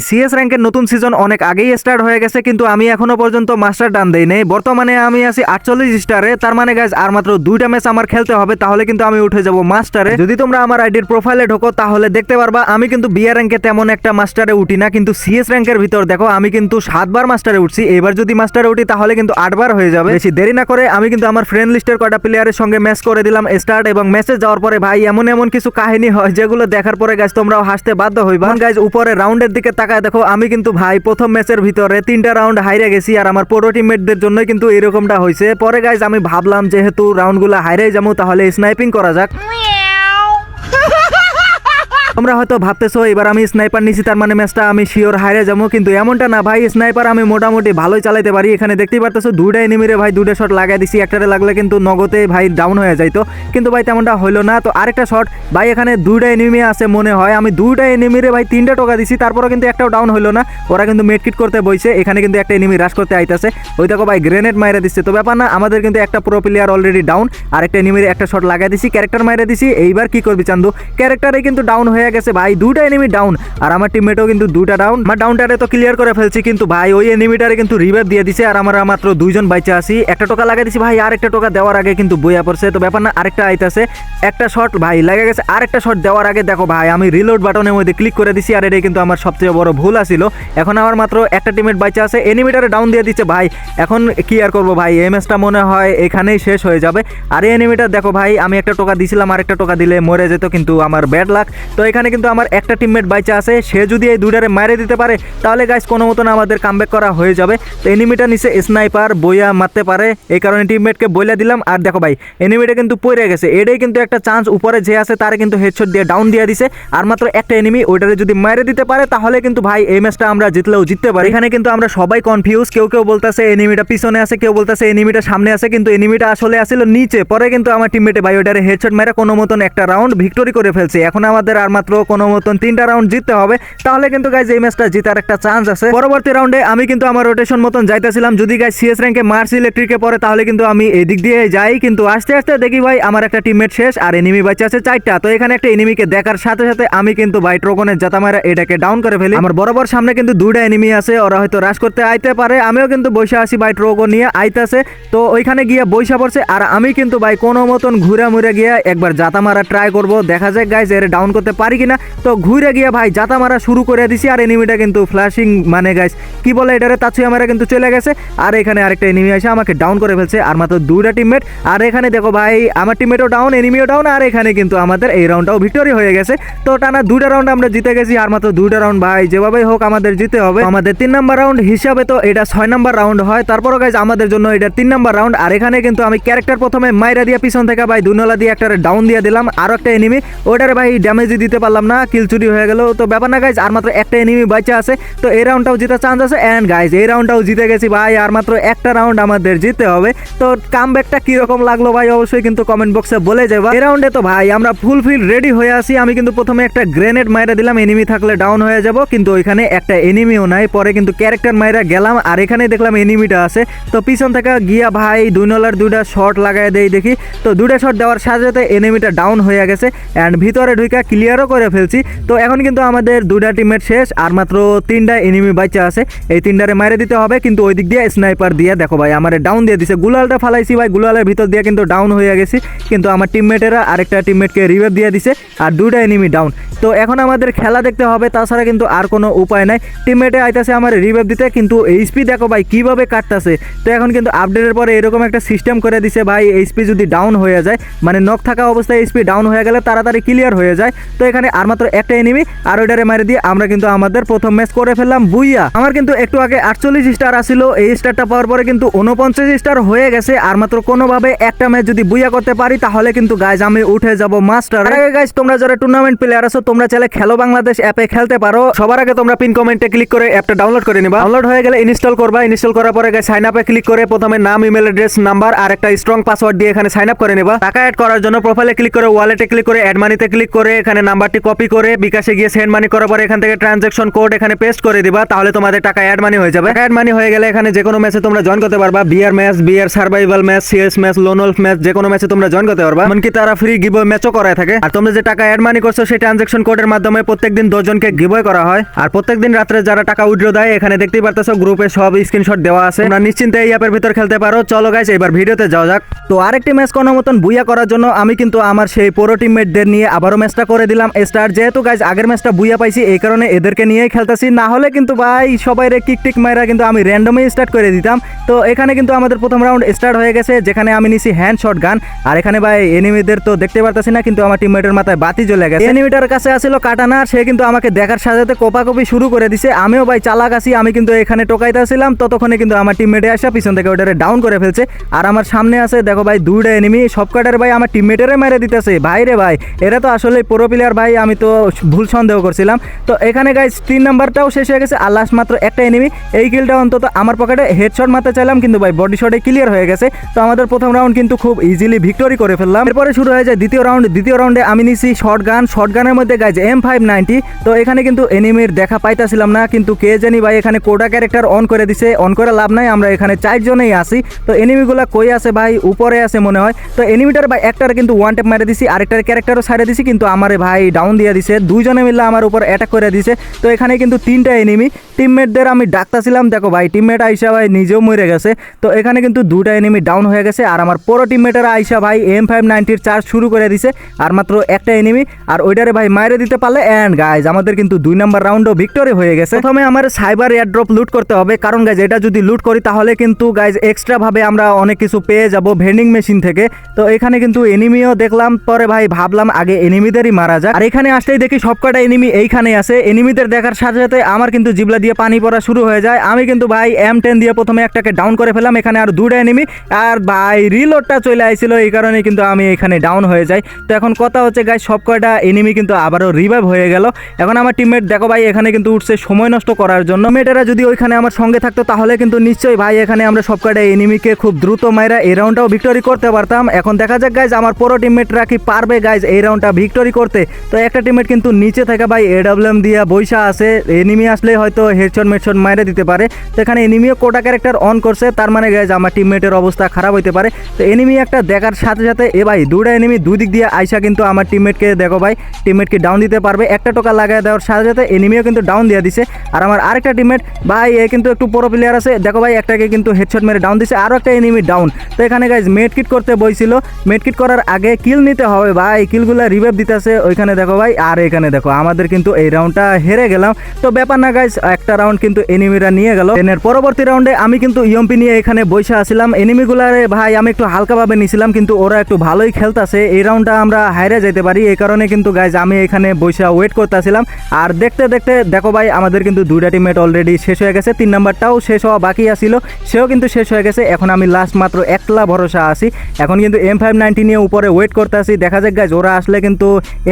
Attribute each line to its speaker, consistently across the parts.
Speaker 1: CS র্যাঙ্কের নতুন season অনেক আগেই স্টার্ট হয়ে গেছে, কিন্তু আমি এখনো পর্যন্ত মাস্টার ডান দেই নেই। বর্তমানে আমি আছি 48 স্টারে। তার মানে গাইজ আর মাত্র 2টা ম্যাচ আমার খেলতে হবে, তাহলে কিন্তু আমি উঠে যাব মাস্টারে। যদি তোমরা আমার আইডির প্রোফাইলে ঢোকো তাহলে দেখতে পারবা আমি কিন্তু বিআর র্যাঙ্কে তেমন একটা মাস্টারে উঠি না, কিন্তু সিএস র্যাঙ্কের ভিতর দেখো আমি কিন্তু 7বার মাস্টারে উঠছি। এবার যদি মাস্টারে উঠি তাহলে কিন্তু 8বার হয়ে যাবে। বেশি দেরি না করে আমি কিন্তু আমার ফ্রেন্ড লিস্টের কয়টা প্লেয়ারের সঙ্গে ম্যাচ করে দিলাম স্টার্ট, এবং ম্যাচে যাওয়ার পরে ভাই এমন এমন কিছু কাহিনী হয় যেগুলো দেখার পরে গাইজ তোমরাও হাসতে বাধ্য হইবা। গাইজ উপরে রাউন্ডের দিকে তাকায় দেখো আমি কিন্তু ভাই প্রথম ম্যাচের ভিতরে 3টা রাউন্ড হাইরে গেছি, আর আমার পুরো টিমমেটদের জন্যই কিন্তু এরকমটা হয়েছে। পরে গাইজ আমি ভাবলাম যেহেতু রাউন্ডগুলো হাইরে যাবো তাহলে স্নাইপিং করা যাক। তোমরা হয়তো ভাবতেছো এবার আমি স্নাইপার নিছি তার মানে ম্যাচটা আমি শিওর হাইরে যাবো, কিন্তু এমনটা না ভাই। স্নাইপার আমি মোটামুটি ভালোই চালাতে পারি। এখানে দেখতেই পারতেছো 2টা এনিমিরে ভাই 2টা শট লাগাই দিছি। একটারে লাগলে কিন্তু নগদে ভাই ডাউন হয়ে যাইতো, কিন্তু ভাই তেমনটা হইলো না। তো আরেকটা শট ভাই, এখানে 2টা এনিমি আছে মনে হয়। আমি 2টা এনিমিরে ভাই 3টা টোকা দিছি, তারপরে কিন্তু একটাও ডাউন হইলো না। ওরা কিন্তু মেডকিট করতে বইছে। এখানে কিন্তু একটা এনিমি রাশ করতে আইতাছে, ওই দেখো ভাই গ্রেনেড মাইরা দিচ্ছে। তো ব্যাপার না, আমাদের কিন্তু একটা প্রো প্লেয়ার অলরেডি ডাউন, আর একটা এনিমিরে একটা শট লাগাই দিছি, ক্যারেক্টার মাইরা দিছি। এইবার কি করবি চান্দু, ক্যারেক্টারে কিন্তু ডাউন হয়ে গেছে ভাই। 2টা এনিমি ডাউন, আর আমার টিমমেটও কিন্তু 2টা ডাউন। আমার ডাউনটারে তো ক্লিয়ার করে ফেলছি, কিন্তু ভাই ওই এনিমিটারে কিন্তু রিভাইভ দিয়ে দিছে, আর আমরা মাত্র 2জন বাইচা আছি। একটা টোকা লাগাই দিছি ভাই, আর একটা টোকা দেওয়ার আগে কিন্তু বইয়া পড়ছে। তো ব্যাপার না, আরেকটা আইতাছে, একটা শট ভাই লাগা গেছে। আরেকটা শট দেওয়ার আগে দেখো ভাই আমি রিলোড বাটনের মধ্যে ক্লিক করে দিছি, আর এটাই কিন্তু আমার সবচেয়ে বড় ভুল আছিল। এখন আমার মাত্র একটা টিমমেট বাইচা আছে, এনিমিটারে ডাউন দিয়ে দিচ্ছে ভাই। এখন কি আর করবো ভাই, এই ম্যাচটা মনে হয় এখানেই শেষ হয়ে যাবে। আর এই এনিমিটার দেখো ভাই আমি একটা টোকা দিছিলাম, আরেকটা টোকা দিলে মরে যেত, কিন্তু আমার ব্যাড লাক। তো এখানে কিন্তু আমার একটা টিমমেট বাইচা আছে, সে যদি এই 2টারে মারে দিতে পারে তাহলে গাইস কোনো মতন আমাদের কামব্যাক করা হয়ে যাবে। তো এনিমিটা নিচে স্নাইপার বইয়া মারতে পারে, এই কারণে টিমমেটকে বইলা দিলাম। আর দেখো ভাই এনিমিটা কিন্তু পড়ে গেছে, এটাই কিন্তু একটা চান্স। উপরে যে আছে তারে কিন্তু হেডশট দিয়ে ডাউন দিয়ে দিছে, আর মাত্র একটা এনিমি, ওইটারে যদি মারে দিতে পারে তাহলে কিন্তু ভাই এই ম্যাচটা আমরা জিতলেও জিততে পারি। এখানে কিন্তু আমরা সবাই কনফিউজ, কেউ কেউ বলতেছে এনিমিটা পিছনে আছে, কেউ বলতেছে এনিমিটা সামনে আছে, কিন্তু এনিমিটা আসলে আসলে নিচে। পরে কিন্তু আমার টিমমেটে ভাই ওইটারে হেডশট মেরে কোনো মতন একটা রাউন্ড ভিক্টোরি করে ফেলছে। এখন আমাদের আর মাত্র কোনো মতন 3টা রাউন্ড জিততে হবে, তাহলে কিন্তু গাইজ এই ম্যাচটা জিতার একটা চান্স আছে। পরবর্তী রাউন্ডে আমি কিন্তু আমার রোটেশন মতন যাইতেছিলাম। যদি গাইজ সিএস র্যাঙ্কে মার্স ইলেকট্রিকে পড়ে তাহলে কিন্তু আমি এই দিক দিয়ে যাই, কিন্তু আস্তে আস্তে দেখি ভাই আমার একটা টিমমেট শেষ, আর এনিমি বাচ্চা আছে 4টা। তো এখানে একটা এনিমিকে দেখার সাথে সাথে আমি কিন্তু ভাই ট্রোকনের জাতা মারা এটাকে ডাউন করে ফেলি। আমার বরাবর সামনে কিন্তু 2টা এনিমি আছে, ওরা হয়তো রাশ করতে আইতে পারে। আমিও কিন্তু বসে আসি ভাই, ট্রোকন নিয়ে আইতাছে। তো ওইখানে গিয়ে বইসা পড়ছে, আর আমি কিন্তু ভাই কোনো মতন ঘুরে মুড়ে গিয়ে একবার জাতা মারা ট্রাই করবো, দেখা যায় গাইজ এর ডাউন করতে পারি কিনা। তো ঘুরে গিয়ে ভাই জাতা মারা শুরু করে দিছি, আর এনিমিটা কিন্তু ফ্ল্যাশিং মানে গাইস কি বলে এটারে তাছুই আমরা কিন্তু চলে গেছে। আর এখানে আরেকটা এনিমি এসে আমাকে ডাউন করে ফেলছে, আর মাত্র 2টা টিমমেট। আর এখানে দেখো ভাই আমার টিমমেটও ডাউন, এনিমিও ডাউন, আর এখানে কিন্তু আমাদের এই রাউন্ডটাও ভিক্টোরি হয়ে গেছে। তো টানা 2টা রাউন্ড আমরা জিতে গেছি, আর মাত্র 2টা রাউন্ড ভাই যেভাবেই হোক আমাদের জিতে হবে। আমাদের 3 নাম্বার রাউন্ড হিসাবে তো এটা 6 নাম্বার রাউন্ড হয়, তারপরও গাইজ আমাদের জন্য এটা 3 নাম্বার রাউন্ড। আর এখানে কিন্তু আমি ক্যারেক্টার প্রথমে মাইরা দিয়ে পিছন থেকে ভাই দুনলা দিয়ে একটা ডাউন দিয়ে দিলাম, আর একটা এনিমি ওটারে ভাই ড্যামেজই দিতে পারলাম না, কিল চুরি হয়ে গেল। তো ব্যাপার না গাইজ, আর মাত্র একটা এনিমি বাঁচা আছে, তো এই রাউন্ডটাও জেতার চান্স আছে। এন্ড গাইজ এই রাউন্ডটাও জিতে গেছি ভাই, আর মাত্র একটা রাউন্ড আমাদের জিততে হবে। তো কামব্যাকটা কিরকম লাগলো ভাই অবশ্যই কিন্তু কমেন্ট বক্সে বলে যাবা। এই রাউন্ডে তো ভাই আমরা ফুলফিল রেডি হয়ে আসি। আমি কিন্তু প্রথমে একটা গ্রেনেড মাইরা দিলাম, এনিমি থাকলে ডাউন হয়ে যাব, কিন্তু ওইখানে একটা এনিমিও নাই। পরে কিন্তু ক্যারেক্টার মাইরা গেলাম, আর এখানে দেখলাম এনিমিটা আছে। তো পিছন থেকে গিয়া ভাই 2টা শট লাগাই দেই দেখি। তো 2টা শট দেওয়ার সাথে সাথে এনিমিটা ডাউন হয়ে গেছে, এন্ড ভিতরে ঢুকা ক্লিয়ারও করে ফেলছি। তো এখন কিন্তু আমাদের 2টা টিমমেট শেষ, আর মাত্র 3টা এনিমি বাচ্চা আছে। এই 3টারে মাইরে দিতে হবে, কিন্তু ওই দিক দিয়ে স্নাইপার দিয়ে দেখো ভাই আমার ডাউন দিয়ে দিছে। গুলালটা ফালাইছি ভাই, গুলালের ভিতর দিয়ে কিন্তু ডাউন হয়ে গেছি, কিন্তু আমার টিমমেটেরা আরেকটা টিমমেটকে রিভাইভ দিয়ে দিছে, আর 2টা এনিমি ডাউন। তো এখন আমাদের খেলা দেখতে হবে, তাছাড়া কিন্তু আর কোনো উপায় নাই। টিমমেটে আইতাছে আমার রিভাইভ দিতে, কিন্তু এইচপি দেখো ভাই কিভাবে কাটতাছে। তো এখন কিন্তু আপডেটের পরে এরকম একটা সিস্টেম করে দিছে ভাই, এইচপি যদি ডাউন হয়ে যায় মানে নক থাকা অবস্থায় এইচপি ডাউন হয়ে গেলে তাড়াতাড়ি ক্লিয়ার হয়ে যায়। তো এখানে আর মাত্র একটা এনিমি, আর ওইটারে মারি দিয়ে আমরা কিন্তু আমাদের প্রথম ম্যাচ করে ফেললাম বুইয়া। আমার কিন্তু একটু আগে 48 স্টার আসছিল, এই স্টারটা পাওয়ার পরে কিন্তু 49 স্টার হয়ে গেছে। আর মাত্র কোনোভাবে একটা ম্যাচ যদি বুইয়া করতে পারি তাহলে কিন্তু গাইজ আমি উঠে যাব মাস্টার। আগে গাইজ তোমরা যারা টুর্নামেন্ট প্লেয়ার আছো তোমরা চাইলে খেলো বাংলাদেশ অ্যাপে খেলতে পারো। সবার আগে তোমরা পিন কমেন্টে ক্লিক করে অ্যাপটা ডাউনলোড করে নিবা। ডাউনলোড হয়ে গেলে ইনস্টল করবা, ইনস্টল করার পরে গাইজ সাইন আপে ক্লিক করে প্রথমে নাম, ইমেল অ্যাড্রেস, নাম্বার আর একটা স্ট্রং পাসওয়ার্ড দিয়ে এখানে সাইন আপ করে নিবা। টাকা অ্যাড করার জন্য প্রোফাইলে ক্লিক করে ওয়ালেটে ক্লিক করে অ্যাড মানিতে ক্লিক করে এখানে নাম্বার নাম্বারটি কপি করে বিকাশে গিয়ে সেন্ড মানি করার পরে এখান থেকে ট্রানজাকশন কোড এখানে পেস্ট করে দিবা, তাহলে তোমাদের টাকা অ্যাড মানি হয়ে যাবে। অ্যাড মানি হয়ে গেলে এখানে যে কোনো ম্যাচে তোমরা জয়েন করতে পারবা, bear match, bear survival match, CS match, lone wolf match, যে কোনো ম্যাচে তোমরা জয়েন করতে পারবা। এমনকি তারা ফ্রি গিভওয়ে ম্যাচও করায় থাকে। আর তোমরা যে টাকা অ্যাড মানি করছো সেই ট্রানজাকশন কোডের মাধ্যমে প্রত্যেকদিন 10 জনকে গিভওয়ে করা হয়। আর প্রত্যেকদিন রাত্রে যারা টাকা উইথড্র দেয় এখানে দেখতেই পারতেছো গ্রুপে সব স্ক্রিনশট দেওয়া আছে, তোমরা নিশ্চিন্তে এই অ্যাপের ভিতর খেলতে পারো। চলো গাইস এবার ভিডিওতে যাওয়া যাক। তো আরেকটি ম্যাচ কোনো মতন বুইয়া করার জন্য আমি কিন্তু আমার সেই পুরো টিমমেটদের নিয়ে আবারও ম্যাচটা করে দিলাম স্টার্ট। যেহেতু গাইস আগের ম্যাচটা বুইয়া পাইছি এই কারণে এদেরকে নিয়েই খেলতেছি, না হলে কিন্তু ভাই সবাই কিক টিক মাইরা কিন্তু আমি র্যান্ডমই স্টার্ট করে দিতাম। তো এখানে কিন্তু আমাদের প্রথম রাউন্ড স্টার্ট হয়ে গেছে, যেখানে আমি নিছি হ্যান্ড শট গান। আর এখানে ভাই এনিমিদের তো দেখতে পারতেছি না, কিন্তু আমার টিমমেটের মাথায় বাতি জ্বলে গেছে। এনিমিটার কাছে আসছিল কাটানা, সে কিন্তু আমাকে দেখার সাথে কোপাকপি শুরু করে দিছে। আমিও ভাই চালাক আছি, আমি কিন্তু এখানে টোকাইতেছিলাম, ততক্ষণে কিন্তু আমার টিমমেটে আসা পিছন থেকে ওটারে ডাউন করে ফেলছে। আর আমার সামনে আছে দেখো ভাই দুইটা এনিমি, সব কাটার ভাই আমার টিমমেটেরে মেরে দিতেছে। ভাই রে ভাই, এরা তো আসলে প্রো প্লেয়ার ভাই, আমি তো ভুল সন্দেহ করছিলাম। তো এখানে গাইস 3 নাম্বারটাও শেষ হয়ে গেছে আর লাস্ট মাত্র একটা এনিমি। এই কিলটা অন্তত আমার পকেটে হেডশট মারতে চাইলাম, কিন্তু ভাই বডি শটে ক্লিয়ার হয়ে গেছে। তো আমাদের প্রথম রাউন্ড কিন্তু খুব ইজিলি ভিক্টরি করে ফেললাম। এরপরে শুরু হয়ে যায় দ্বিতীয় রাউন্ড। দ্বিতীয় রাউন্ডে আমি নিছি শটগানের মধ্যে গাইজ M590। তো এখানে কিন্তু এনিমির দেখা পাইতাছিলাম না, কিন্তু কে জানি ভাই এখানে কোডা ক্যারেক্টার অন করে দিছে। অন করে লাভ নাই, আমরা এখানে 4 জনেই আসি। তো এনিমিগুলা কই আছে ভাই, উপরে আছে মনে হয়। তো এনিমিটার ভাই একটার কিন্তু ওয়ান ট্যাপ মেরে দিছি, আরেকটার ক্যারেক্টারও ছাড়ে দিছি, কিন্তু আমারে ভাই ডাউন দিয়ে দিছে। দুইজনে মিলে আমার উপর অ্যাটাক করে দিছে। তো এখানে কিন্তু 3টা এনিমি। টিমমেটদের আমি ডাকতাছিলাম, দেখো ভাই টিমমেট আইসা ভাই নিজেও মরে গেছে। তো এখানে কিন্তু 2টা এনিমি ডাউন হয়ে গেছে। আর আমার পুরো টিমমেটেরা আইসা ভাই M590 চার্জ শুরু করে দিছে। আর মাত্র একটা এনিমি, আর ওইটারে ভাই মাইরে দিতে পারলে এন্ড গাইজ আমাদের কিন্তু 2 নাম্বার রাউন্ডও ভিক্টরি হয়ে গেছে। প্রথমে আমার সাইবার এয়ারড্রপ লুট করতে হবে, কারণ গাইজ এটা যদি লুট করি তাহলে কিন্তু গাইজ এক্সট্রা ভাবে আমরা অনেক কিছু পেয়ে যাব ভেন্ডিং মেশিন থেকে। তো এখানে কিন্তু এনিমিও দেখলাম, পরে ভাই ভাবলাম আগে এনিমিদেরই মারা যাক। আর এখানে আসলেই দেখি সবকটা এনিমি এইখানে আছে। এনিমিদের দেখার সাথে সাথে আমার কিন্তু জিবলা দিয়ে পানি পড়া শুরু হয়ে যায়। আমি কিন্তু ভাই M10 দিয়ে প্রথমে একটাকে ডাউন করে ফেলাম। এখানে আর 2টা এনিমি, আর ভাই রিলোডটা চলে আইছিল, এই কারণে কিন্তু আমি এখানে ডাউন হয়ে যাই। তো এখন কথা হচ্ছে গাইজ সবকটা এনিমি কিন্তু আবারও রিভাইভ হয়ে গেল। এখন আমার টিমমেট দেখো ভাই এখানে কিন্তু উঠছে সময় নষ্ট করার জন্য। মেয়েটারা যদি ওইখানে আমার সঙ্গে থাকতো তাহলে কিন্তু নিশ্চয়ই ভাই এখানে আমরা সবকটা এনিমিকে খুব দ্রুত মাইরা এই রাউন্ডটাও ভিক্টরি করতে পারতাম। এখন দেখা যাক গাইজ আমার পুরো টিমমেটরা কি পারবে গাইজ এই রাউন্ডটা ভিক্টরি করতে। তো একটা টিমমেট কিন্তু নিচে থেকে ভাই AWM দিয়ে বৈশা আছে, এনিমি আসলে হয়তো হেডশট মেডশট মাইরে দিতে পারে। তো এখানে এনিমিও কোটা ক্যারেক্টার অন করছে, তার মানে গাইজ আমার টিমমেটের অবস্থা খারাপ হইতে পারে। তো এনিমি একটা দেখার সাথে সাথে এ ভাই 2টা এনিমি দুই দিক দিয়ে আইসা কিন্তু আমার টিমমেটকে দেখো ভাই টিমমেটকে ডাউন দিতে পারবে। একটা টোকা লাগায় দেওয়ার সাথে সাথে এনিমিও কিন্তু ডাউন দিয়ে দিছে। আর আমার আরেকটা টিমমেট ভাই এ কিন্তু একটু পুরো প্লেয়ার আছে, দেখো ভাই একটাকে কিন্তু হেডশট মেরে ডাউন দিছে, আরও একটা এনিমি ডাউন। তো এখানে গাইজ মেডকিট করতে বইছিল, মেডকিট করার আগে কিল নিতে হবে ভাই, কিলগুলা রিভাইভ দিতেছে ওইখানে দেখো ভাই। আর এখানে দেখো আমাদের কিন্তু এই রাউন্ডটা হেরে গেলাম। তো ব্যাপার না গাইজ, একটা রাউন্ড কিন্তু এনিমিরা নিয়ে গেল। এর পরবর্তী রাউন্ডে আমি কিন্তু ইএমপি নিয়ে এখানে বসে আসছিলাম। এনিমিগুলারে ভাই আমি একটু হালকাভাবে নিছিলাম, কিন্তু ওরা একটু ভালোই খেলতেছে। এই রাউন্ডটা আমরা হাইরে যেতে পারি, এই কারণে কিন্তু গাইজ আমি এখানে বসে ওয়েট করতেছিলাম। আর দেখতে দেখতে দেখো ভাই আমাদের কিন্তু 2টা টিমমেট অলরেডি শেষ হয়ে গেছে, 3 নাম্বারটাও শেষ হওয়া বাকি আছিল, সেও কিন্তু শেষ হয়ে গেছে। এখন আমি লাস্ট মাত্র একলা ভরসা আছি। এখন কিন্তু M590 নিয়ে উপরে ওয়েট করতে আসি, দেখা যাক গাইজ ওরা আসলে কিন্তু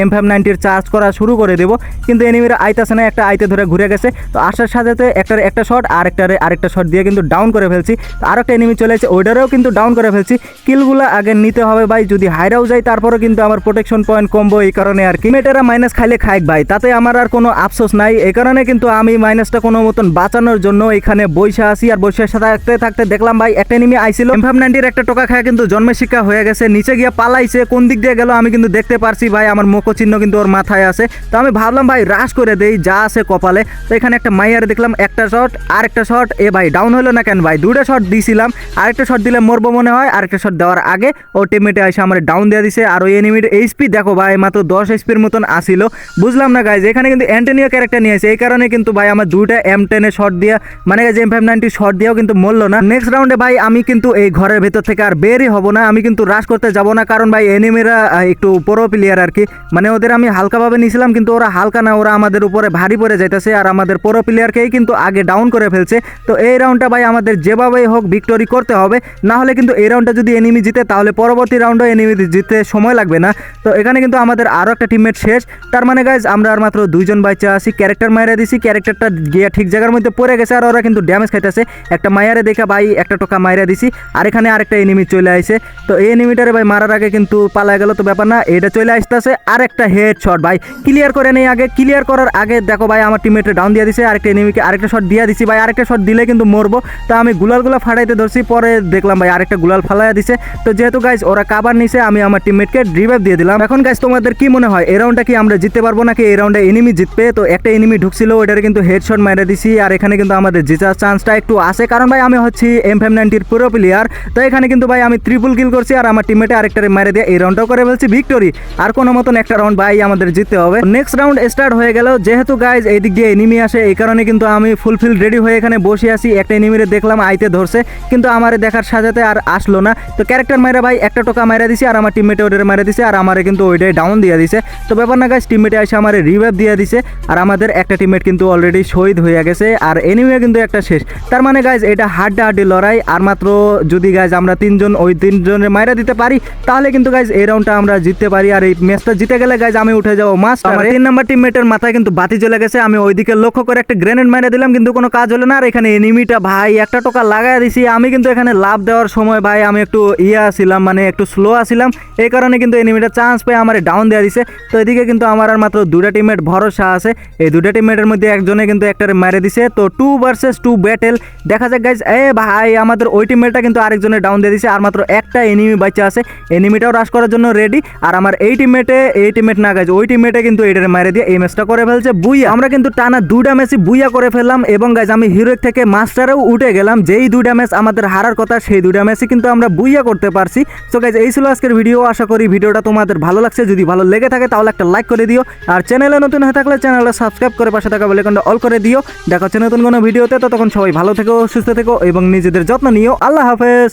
Speaker 1: M590 চার্জ করা শুরু করে দেবো। কিন্তু এনিমিরা আইতাছে না, একটা আইতে ধরে ঘুরে গেছে। তো আসার সাথে সাথে একটা শট আর আরেকটা শট দিয়ে কিন্তু ডাউন করে ফেলছি। তো আর একটা এনিমি চলে এসেছে, ওইটারেও কিন্তু ডাউন করে ফেলছি। কিলগুলো আগে নিতে হবে ভাই, যদি হাইরাও যায় তারপরেও কিন্তু আমার প্রোটেকশন পয়েন্ট কমবো, এই কারণে আর কি। মেয়েটারা মাইনাস খাইলে খাইক ভাই, তাতে আমার আর কোনো আফসোস নাই। এই কারণে কিন্তু আমি মাইনাসটা কোনো মতন বাঁচানোর জন্য এখানে বসে আসি। আর বসে থাকতে থাকতে দেখলাম ভাই একটা এনিমি আইছিল, M590 একটা টোকা খায় কিন্তু জন্মের শিক্ষা হয়ে গেছে, নিচে গিয়ে পালাইছে। কোন দিক দিয়ে গেল আমি কিন্তু দেখতে পারছি ভাই, আমার মুখ চিহ্ন কিন্তু ওর মাথায় আছে। তো আমি ভাবলাম ভাই রাশ করে দেই যা আছে কপালে। তো এখানে একটা মাইয়ার দেখলাম, একটা শট আর একটা শট, এ ভাই ডাউন হলো না কেন ভাই, 2টা শট দিয়েছিলাম, আরেকটা শট দিলে মরবো মনে হয়। আরেকটা শট দেওয়ার আগে ও টিমমেটে এসে আমার ডাউন দিয়ে দিছে। আর ওই এনিমির এইচপি দেখো ভাই মাত্র 10 এইচপির মতন আসিল। বুঝলাম না গাইজ, এখানে কিন্তু অ্যান্টোনিও ক্যারেক্টার নিয়েছে, এই কারণে কিন্তু ভাই আমার 2টা M10 এ শট দিয়া মানে গাইজ M590 শট দিয়েও কিন্তু মরলো না। নেক্সট রাউন্ডে ভাই আমি কিন্তু এই ঘরের ভেতর থেকে আর বেরই হব না, আমি কিন্তু রাশ করতে যাব না, কারণ ভাই এনিমিরা একটু প্রো প্লেয়ার আর কি, মানে ওদের আমি হালকাভাবে নিয়েছিলাম, কিন্তু ওরা হালকা না, ওরা আমাদের উপরে ভারী পড়ে যাইতেছে। আর আমাদের প্রো প্লেয়ারকেই কিন্তু আগে ডাউন করে ফেলছে। তো এই রাউন্ডটা ভাই আমাদের যেভাবেই হোক ভিক্টরি করতে হবে, না হলে কিন্তু এই রাউন্ডটা যদি এনিমি জিতে তাহলে পরবর্তী রাউন্ডে এনিমি জিততে সময় লাগবে না। তো তো এখানে কিন্তু আমাদের আরও একটা টিমমেট শেষ। তার মানে গাইজ আমরা আর মাত্র 2 জন বাচ্চা আছি। ক্যারেক্টার মাইরা দিছি, ক্যারেক্টারটা গিয়ে ঠিক জায়গার মধ্যে পড়ে গেছে আর ওরা কিন্তু ড্যামেজ খাইতেছে। একটা মায়ারে দেখে ভাই একটা টোকা মাইরা দিছি আর এখানে আরেকটা এনিমি চলে আসে। তো এই এনিমিটারে ভাই মারার আগে কিন্তু পালায় গেল, তো ব্যাপার না, এটা চলে আসতেছে আর একটা হেড শট ভাই ক্লিয়ার করে নেই। আগে ক্লিয়ার করার আগে দেখো ভাই আমার টিমমেটে ডাউন দিয়ে দিছে, আরেকটা এনিমিকে আরেকটা শট দিয়ে দিছি ভাই, আরেকটা শট দিলে কিন্তু মরবো। তো আমি গুলালগুলো ফাটাইতে ধরছি, পরে দেখলাম ভাই আরেকটা গুলাল ফালাইয়া দিছে। তো যেহেতু গাইজ ওরা কাবার নিছে আমি আমার টিমমেটকে রিভাইভ দিয়ে দিলাম। এখন গাইজ তোমাদের কি মনে হয় এই রাউন্ডটা কি আমরা জিততে পারবো নাকি এই রাউন্ডে এনিমি জিতবে? তো একটা এনিমি ঢুকছিল ওইটারে কিন্তু হেডশট মাইরা দিছি আর এখানে কিন্তু আমাদের জেতার চান্সটা একটু আছে, কারণ ভাই আমি হচ্ছি M590 প্রো প্লেয়ার। তো এখানে কিন্তু ভাই আমি ট্রিপল কিল করছি আর আমার টিমমেটে আরেকটারে মাইরা দিয়ে এই রাউন্ডটাও করে ফেলছি ভিক্টরি। আর কোনো মতন একটা রাউন্ড ভাই আমাদের জিততে হবে। নেক্সট রাউন্ড স্টার্ট হয়ে গেল। যেহেতু গাইজ এই দিক দিয়ে এনিমি আসে এই কারণে কিন্তু আমি ফুলফিল রেডি হয়ে এখানে বসে আছি। একটা এনিমিরে দেখলাম আইতে ধরছে কিন্তু আমারে দেখার সাথে আর আসলো না। তো ক্যারেক্টার মাইরা ভাই একটা টোকা মাইরা দিছি আর আমার টিমমেটে ওইটারে মাইরা দিছে আর আমারে কিন্তু ওইটাই ডাউন দিয়ে দিছে। তো ব্যাপার না গাইজ, টিমমেটে এসে আমারে রিভাইভ দিয়ে দিছে আর আমাদের একটা টিমমেট কিন্তু অলরেডি শহীদ হয়ে গেছে আর এনিমিও কিন্তু একটা শেষ। তার মানে গাইজ এটা হাড্ডাহাড্ডি লড়াই আর মাত্র যদি গাইজ আমরা 3 জন ওই 3 জনের মাইরা দিতে পারি তাহলে কিন্তু গাইজ এই রাউন্ডটা আমরা জিততে পারি। আর এই ম্যাচটা জিতে গেলে গাইজ আমি উঠে যাবো মাস্টার। আমার 3 নাম্বার টিমমেটের মাথায় কিন্তু বাতি জ্বলে গেছে, আমি ওইদিকে লক্ষ্য করে একটা গ্রেনেড মাইরা দিলাম কিন্তু কোনো কাজ হলো না। আর এখানে এনিমিটা ভাই একটা টোকা লাগাই দিছি। আমি কিন্তু এখানে লাভ দেওয়ার সময় ভাই আমি একটু ছিলাম, মানে একটু স্লো আসছিলাম, এই কারণে কিন্তু এনিমিটা চান্স পেয়ে আমার ডাউন দেওয়া দিছে। তো এদিকে কিন্তু আমার আর মাত্র 2টা টিমমেট ভরসা আছে। এই 2টা টিমমেটের মধ্যে একজনে কিন্তু একটারে মেরে দিছে। তো 2 ভার্সেস 2 ব্যাটেল দেখা যাক গাইজ। ভাই আমাদের ওই টিমমেটটা কিন্তু আরেকজনের ডাউন দিয়ে দিছে আর মাত্র একটা এনিমি বাচ্চা আছে, এনিমিটাও রাশ করার জন্য রেডি। আর আমার এই টিমমেট না গাইজ, ওই টিমমেটে কিন্তু এটারে মেরে দিয়ে এই ম্যাচটা করে ফেলছে বুইয়া। আমরা কিন্তু টানা 2টা ম্যাচই বুইয়া করে ফেললাম এবং গাইজ আমি হিরোইক থেকে মাস্টারেও উঠে গেলাম। যেই 2টা ম্যাচ আমাদের হারার কথা সেই 2টা ম্যাচই কিন্তু আমরা বুইয়া করতে পারছি। তো গাইজ এই ছিল আজকের ভিডিও। আশা করি ভিডিওটা তোমাদের ভালো লাগছে। যদি ভালো লেগে থাকে তাহলে একটা লাইক করে দিও আর চ্যানেলে নতুন হয়ে থাকলে চ্যানেলটা সাবস্ক্রাইব করে পাশে থাকা বেল আইকনটা অল করে দিও। দেখা হচ্ছে নতুন কোনো ভিডিওতে। ততক্ষণ সবাই ভালো থেকো, সুস্থ থেকো এবং নিজেদের যত্ন নিও। আল্লাহ হাফেজ।